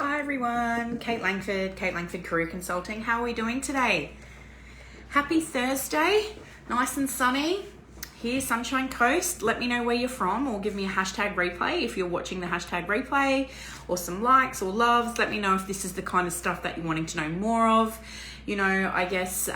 Hi everyone, Kate Langford Career Consulting. How are we doing today? Happy Thursday, nice and sunny here, Sunshine Coast. Let me know where you're from or give me a hashtag replay if you're watching the hashtag replay, or some likes or loves. Let me know if this is the kind of stuff that you're wanting to know more of. I guess,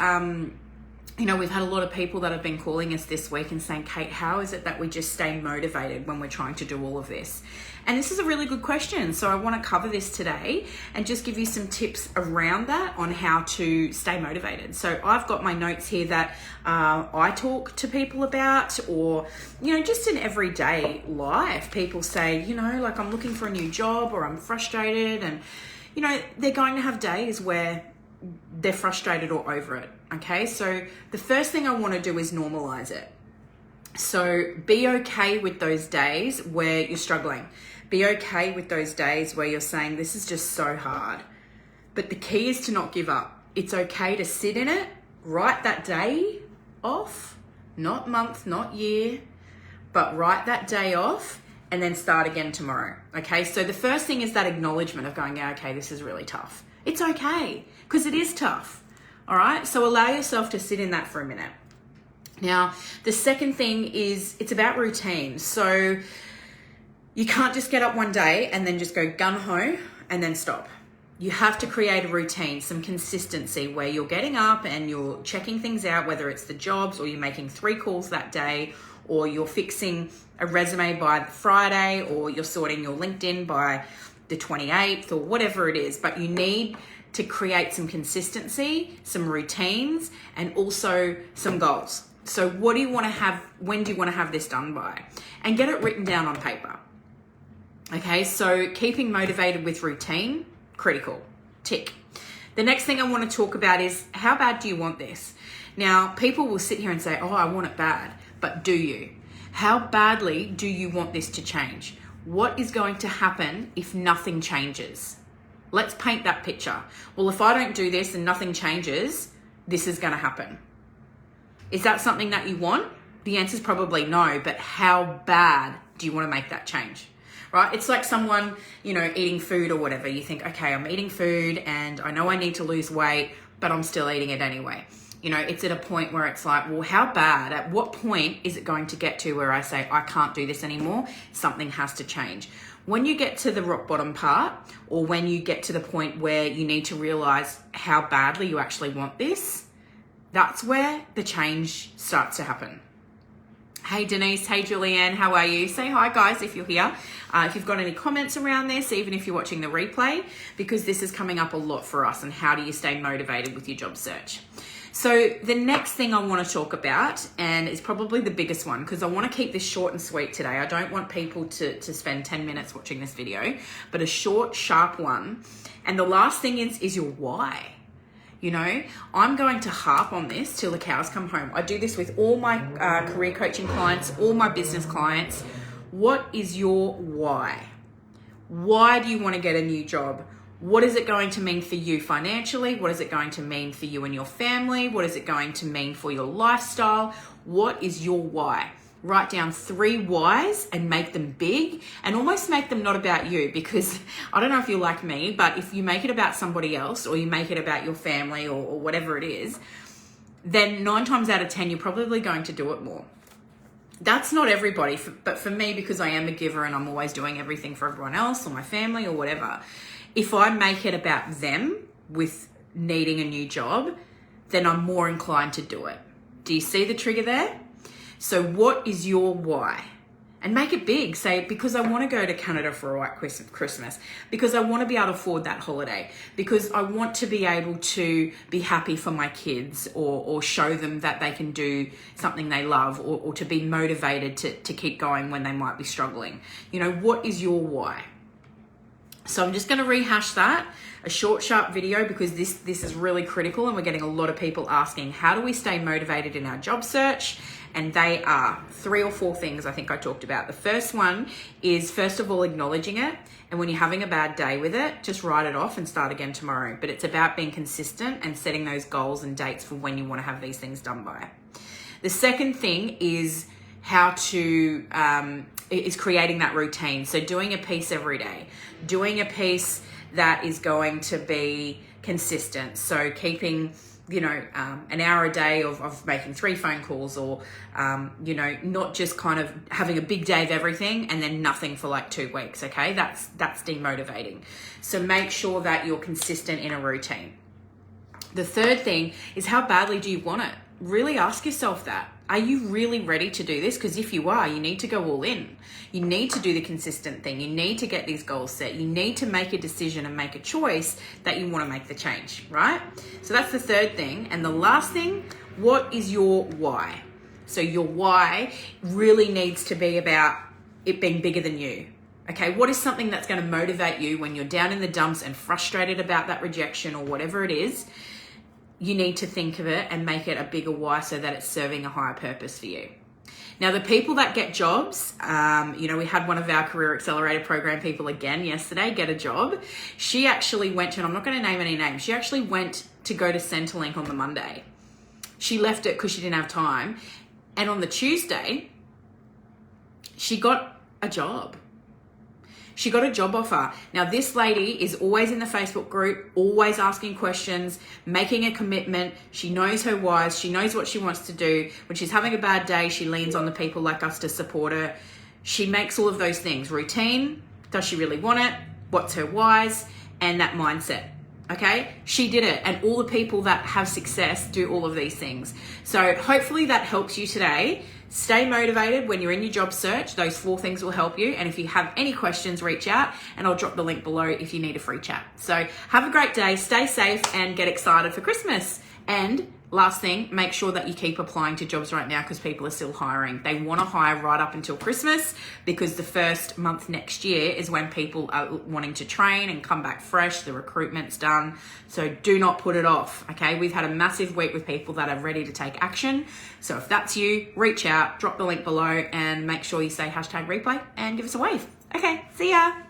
we've had a lot of people that have been calling us this week and saying, Kate, how is it that we just stay motivated when we're trying to do all of this? And this is a really good question. So I want to cover this today and just give you some tips around that on how to stay motivated. So I've got my notes here that I talk to people about, or, just in everyday life, people say, like I'm looking for a new job or I'm frustrated, and, they're going to have days where they're frustrated or over it. Okay, so the first thing I want to do is normalize it. So be okay with those days where you're struggling. Be okay with those days where you're saying, this is just so hard. But the key is to not give up. It's okay to sit in it, write that day off, not month, not year, but write that day off and then start again tomorrow. Okay, so the first thing is that acknowledgement of going, yeah, okay, this is really tough. It's okay, because it is tough. All right, so allow yourself to sit in that for a minute. Now, the second thing is it's about routine. So you can't just get up one day and then just go gung-ho and then stop. You have to create a routine, some consistency where you're getting up and you're checking things out, whether it's the jobs or you're making 3 calls that day, or you're fixing a resume by Friday, or you're sorting your LinkedIn by the 28th, or whatever it is. But you need to create some consistency, some routines, and also some goals. So what do you want to have? When do you want to have this done by? And get it written down on paper. Okay, so keeping motivated with routine, critical. Tick. The next thing I want to talk about is, how bad do you want this? Now, people will sit here and say, oh, I want it bad. But do you? How badly do you want this to change? What is going to happen if nothing changes? Let's paint that picture. Well, if I don't do this and nothing changes, this is going to happen. Is that something that you want? The answer is probably no, but how bad do you want to make that change? Right? It's like someone, eating food or whatever. You think, okay, I'm eating food and I know I need to lose weight, but I'm still eating it anyway. It's at a point where it's like, well, how bad? At what point is it going to get to where I say, I can't do this anymore? Something has to change. When you get to the rock bottom part, or when you get to the point where you need to realize how badly you actually want this, that's where the change starts to happen. Hey Denise, hey Julianne, how are you? Say hi guys if you're here. If you've got any comments around this, even if you're watching the replay, because this is coming up a lot for us, and how do you stay motivated with your job search? So the next thing I want to talk about, and it's probably the biggest one, because I want to keep this short and sweet today. I don't want people to spend 10 minutes watching this video, but a short, sharp one. And the last thing is your why. I'm going to harp on this till the cows come home. I do this with all my career coaching clients, all my business clients. What is your why? Why do you want to get a new job? What is it going to mean for you financially? What is it going to mean for you and your family? What is it going to mean for your lifestyle? What is your why? Write down 3 whys and make them big, and almost make them not about you, because I don't know if you're like me, but if you make it about somebody else, or you make it about your family, or whatever it is, then 9 times out of 10, you're probably going to do it more. That's not everybody, but for me, because I am a giver and I'm always doing everything for everyone else or my family or whatever, if I make it about them with needing a new job, then I'm more inclined to do it. Do you see the trigger there? So what is your why? And make it big. Say, because I want to go to Canada for a white Christmas, because I want to be able to afford that holiday, because I want to be able to be happy for my kids, or show them that they can do something they love, or to be motivated to keep going when they might be struggling. What is your why? So I'm just going to rehash that, a short, sharp video, because this is really critical, and we're getting a lot of people asking, how do we stay motivated in our job search? And they are 3 or 4 things I think I talked about. The first one is, first of all, acknowledging it. And when you're having a bad day with it, just write it off and start again tomorrow. But it's about being consistent and setting those goals and dates for when you want to have these things done by. The second thing is how to is creating that routine. So doing a piece every day, doing a piece that is going to be consistent. So keeping, an hour a day of making 3 phone calls, or, not just kind of having a big day of everything and then nothing for like 2 weeks. Okay. That's demotivating. So make sure that you're consistent in a routine. The third thing is, how badly do you want it? Really ask yourself that. Are you really ready to do this? Because if you are, you need to go all in. You need to do the consistent thing. You need to get these goals set. You need to make a decision and make a choice that you want to make the change, right? So that's the third thing. And the last thing, what is your why? So your why really needs to be about it being bigger than you. Okay, what is something that's going to motivate you when you're down in the dumps and frustrated about that rejection or whatever it is? You need to think of it and make it a bigger why so that it's serving a higher purpose for you. Now, the people that get jobs, we had one of our Career Accelerator program people again yesterday get a job. She actually went to, and I'm not going to name any names, she actually went to go to Centrelink on the Monday. She left it because she didn't have time. And on the Tuesday, she got a job. She got a job offer. Now, this lady is always in the Facebook group, always asking questions, making a commitment. She knows her whys. She knows what she wants to do. When she's having a bad day, she leans on the people like us to support her. She makes all of those things. Routine. Does she really want it? What's her whys? And that mindset. Okay? She did it. And all the people that have success do all of these things. So hopefully that helps you today. Stay motivated when you're in your job search. Those 4 things will help you. And if you have any questions, reach out, and I'll drop the link below if you need a free chat. So have a great day, stay safe, and get excited for Christmas. And last thing, make sure that you keep applying to jobs right now, because people are still hiring. They want to hire right up until Christmas, because the first month next year is when people are wanting to train and come back fresh. The recruitment's done. So do not put it off. Okay. We've had a massive week with people that are ready to take action. So if that's you, reach out, drop the link below, and make sure you say #replay and give us a wave. Okay. See ya.